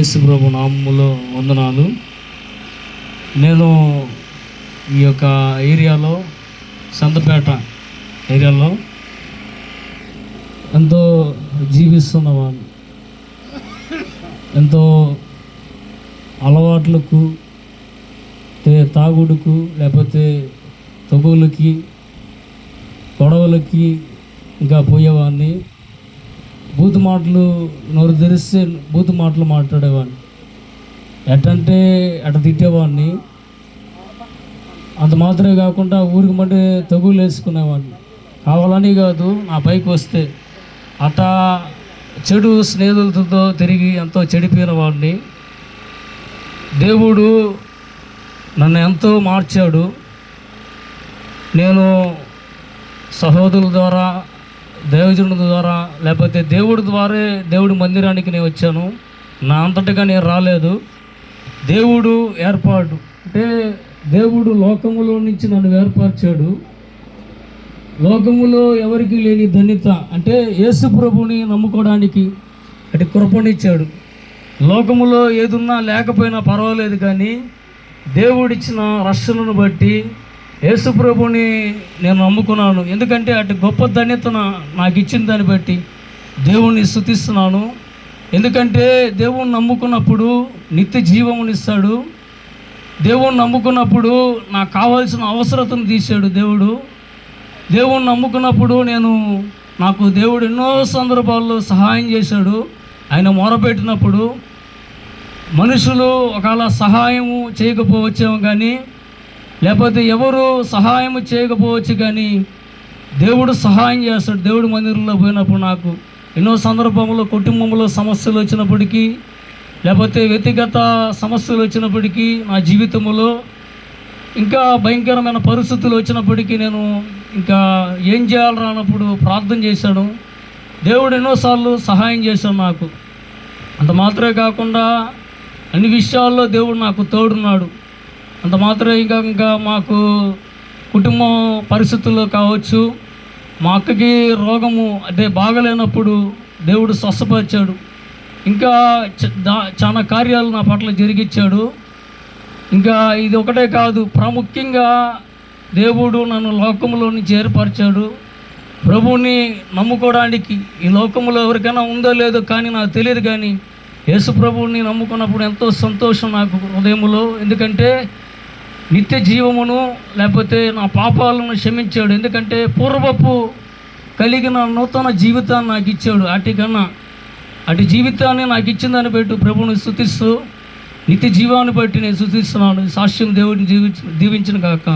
యేసు ప్రభు నామములో వందనాలు. నేను ఈ యొక్క ఏరియాలో సంతపేట ఏరియాలో ఎంతో జీవిస్తున్నవాడిని. ఎంతో అలవాట్లకు, తాగుడుకు, లేకపోతే తగులకి, గొడవలకి ఇంకా పోయేవాడిని. బూతు మాటలు నోరు తెరిస్తే బూతు మాటలు మాట్లాడేవాడిని. ఎట్టంటే అట్ట తిట్టేవాడిని. అంత మాత్రమే కాకుండా ఊరికి మళ్ళీ తగులు వేసుకునేవాడిని. కావాలని కాదు, నా పైకి వస్తే అట్టా చెడు స్నేహితులతో తిరిగి ఎంతో చెడిపోయిన వాడిని. దేవుడు నన్ను ఎంతో మార్చాడు. నేను సహోదరుల ద్వారా, దైవజనుల ద్వారా, లేకపోతే దేవుడి ద్వారా దేవుడి మందిరానికి నేను వచ్చాను. నా అంతటిగా నేను రాలేదు. దేవుడు ఏర్పాటు అంటే దేవుడు లోకములో నుంచి నన్ను ఏర్పరిచాడు. లోకములో ఎవరికి లేని ధన్యత అంటే యేసు ప్రభుని నమ్ముకోవడానికి అటు కృపణిచ్చాడు. లోకములో ఏదున్నా లేకపోయినా పర్వాలేదు, కానీ దేవుడిచ్చిన రక్షణను బట్టి యేసు ప్రభుని నేను నమ్ముకున్నాను. ఎందుకంటే అటు గొప్ప ధన్యత నాకు ఇచ్చిన దాన్ని బట్టి దేవుణ్ణి స్తుతిస్తున్నాను. ఎందుకంటే దేవుణ్ణి నమ్ముకున్నప్పుడు నిత్య జీవమునిస్తాడు. దేవుణ్ణి నమ్ముకున్నప్పుడు నాకు కావాల్సిన అవసరతను తీశాడు దేవుడు. దేవుణ్ణి నమ్ముకున్నప్పుడు నాకు దేవుడు ఎన్నో సందర్భాల్లో సహాయం చేశాడు. ఆయన మొరపెట్టినప్పుడు మనుషులు ఒకవేళ సహాయము చేయకపోవచ్చేమో, కానీ లేకపోతే ఎవరు సహాయం చేయకపోవచ్చు, కానీ దేవుడు సహాయం చేస్తాడు. దేవుడి మందిరంలో పోయినప్పుడు నాకు ఎన్నో సందర్భంలో కుటుంబంలో సమస్యలు వచ్చినప్పటికీ, లేకపోతే వ్యక్తిగత సమస్యలు వచ్చినప్పటికీ, నా జీవితంలో ఇంకా భయంకరమైన పరిస్థితులు వచ్చినప్పటికీ నేను ఇంకా ఏం చేయాలి రానప్పుడు ప్రార్థన చేశాను. దేవుడు ఎన్నోసార్లు సహాయం చేశాడు నాకు. అంత మాత్రమే కాకుండా అన్ని విషయాల్లో దేవుడు నాకు తోడున్నాడు. అంత మాత్రమే ఇంకా మాకు కుటుంబం పరిస్థితుల్లో కావచ్చు, మా అక్కకి రోగము అంటే బాగలేనప్పుడు దేవుడు స్వస్థపరిచాడు. ఇంకా చాలా కార్యాలు నా పట్ల జరిగించాడు. ఇంకా ఇది ఒకటే కాదు, ప్రాముఖ్యంగా దేవుడు నన్ను లోకంలో నుంచి ఏర్పరిచాడు. ప్రభువుని నమ్ముకోవడానికి ఈ లోకంలో ఎవరికైనా ఉందో లేదో కానీ నాకు తెలియదు, కానీ యేసు ప్రభువుని నమ్ముకున్నప్పుడు ఎంతో సంతోషం నాకు హృదయంలో. ఎందుకంటే నిత్య జీవమును లేకపోతే నా పాపాలను క్షమించాడు. ఎందుకంటే పూర్వపు కలిగిన నూతన జీవితాన్ని నాకు ఇచ్చాడు. అటు జీవితాన్ని నాకు ఇచ్చిన దాన్ని బట్టి ప్రభువుని స్తుతిస్తూ నిత్య జీవాన్ని బట్టి నేను స్తుతిస్తున్నాను. సాక్ష్యం దేవుడిని దీవించిన కాక.